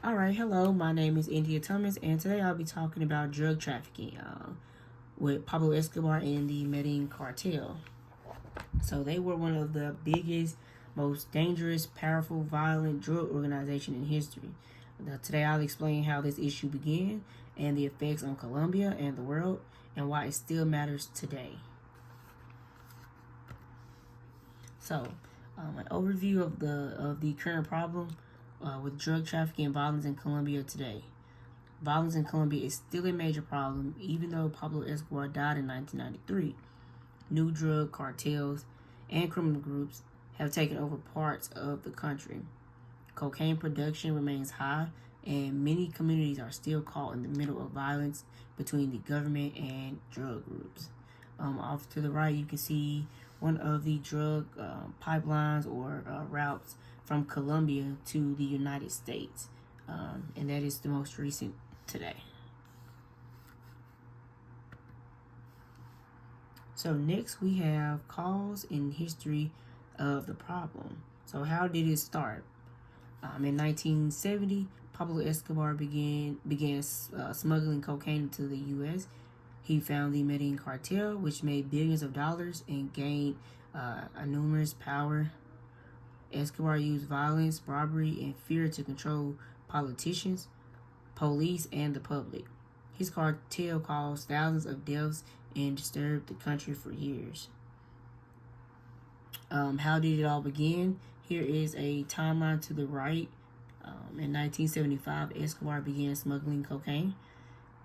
All right, hello. My name is India Thomas, and today I'll be talking about drug trafficking with Pablo Escobar and the Medellin cartel. So they were one of the biggest, most dangerous, powerful, violent drug organization in history. Today I'll explain how this issue began and the effects on Colombia and the world, and why it still matters today. So, an overview of the current problem with drug trafficking and violence in Colombia today. Violence in Colombia is still a major problem, even though Pablo Escobar died in 1993. New drug cartels and criminal groups have taken over parts of the country. Cocaine production remains high, and many communities are still caught in the middle of violence between the government and drug groups. Off to the right, you can see one of the drug pipelines or routes from Colombia to the United States, and that is the most recent today. So next we have cause and history of the problem. So how did it start? In 1970, Pablo Escobar began smuggling cocaine into the U.S. He found the Medellin cartel, which made billions of dollars and gained enormous power. Escobar used violence, robbery, and fear to control politicians, police, and the public. His cartel caused thousands of deaths and disturbed the country for years. How did it all begin? Here is a timeline to the right. In 1975, Escobar began smuggling cocaine.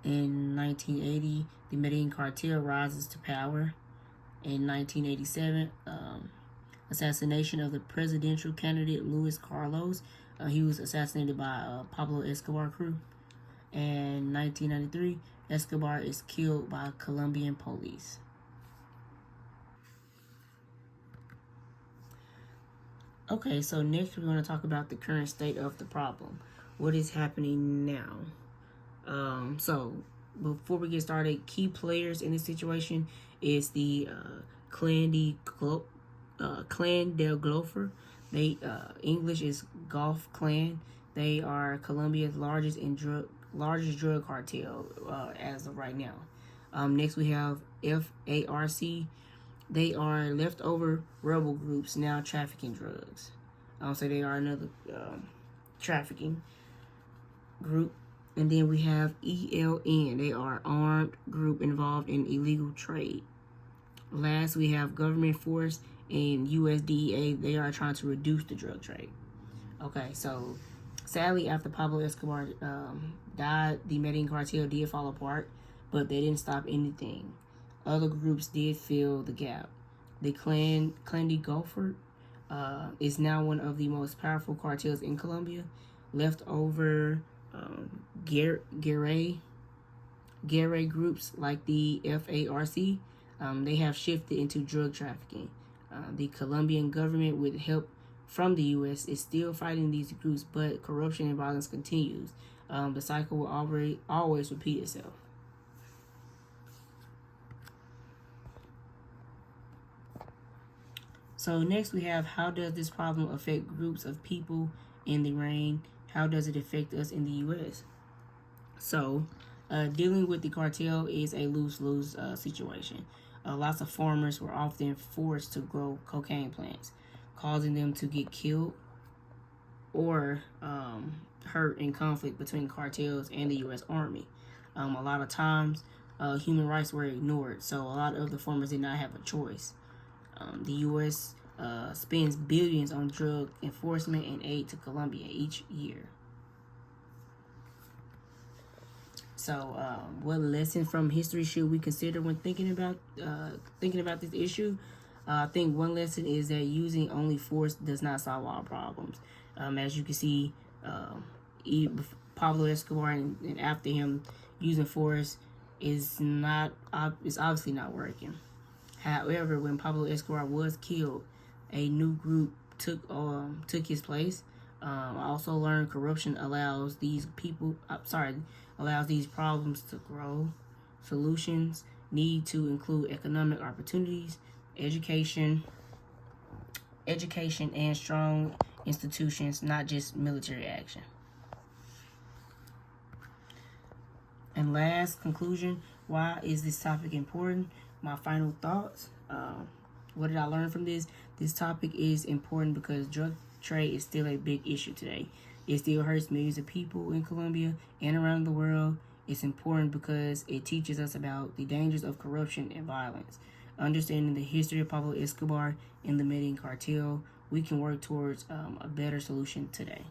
In 1980, the Medellin cartel rises to power. In 1987, assassination of the presidential candidate Luis Carlos. He was assassinated by Pablo Escobar crew. And 1993, Escobar is killed by Colombian police. Okay, so next we're going to talk about the current state of the problem. What is happening now? So before we get started, key players in this situation is the Clan del Golfo. They English is Gulf Clan. They are Colombia's largest drug cartel as of right now. Next we have FARC. They are leftover rebel groups now trafficking drugs. So they are another trafficking group. And then we have ELN. They are armed group involved in illegal trade. Last, we have government force and USDA. They are trying to reduce the drug trade. Okay, so sadly, after Pablo Escobar died, the Medellin cartel did fall apart, but they didn't stop anything. Other groups did fill the gap. The Clan de Golfo is now one of the most powerful cartels in Colombia. Leftover guerrilla groups like the FARC, they have shifted into drug trafficking. The Colombian government, with help from the U.S., is still fighting these groups, but corruption and violence continues. The cycle will always repeat itself. So next we have, how does this problem affect groups of people in the rain? How does it affect us in the U.S.? So dealing with the cartel is a lose-lose situation. Lots of farmers were often forced to grow cocaine plants, causing them to get killed or hurt in conflict between cartels and the U.S. Army. A lot of times, human rights were ignored, so a lot of the farmers did not have a choice. The U.S. Spends billions on drug enforcement and aid to Colombia each year. So, what lesson from history should we consider when thinking about this issue? I think one lesson is that using only force does not solve all problems. As you can see, Pablo Escobar and after him, using force is obviously not working. However, when Pablo Escobar was killed, a new group took his place. I also learned corruption allows these problems to grow. Solutions need to include economic opportunities, education, and strong institutions, not just military action. And last conclusion, why is this topic important? My final thoughts. What did I learn from this? This topic is important because drug trade is still a big issue today. It still hurts millions of people in Colombia and around the world. It's important because it teaches us about the dangers of corruption and violence. Understanding the history of Pablo Escobar and the Medellin cartel, we can work towards a better solution today.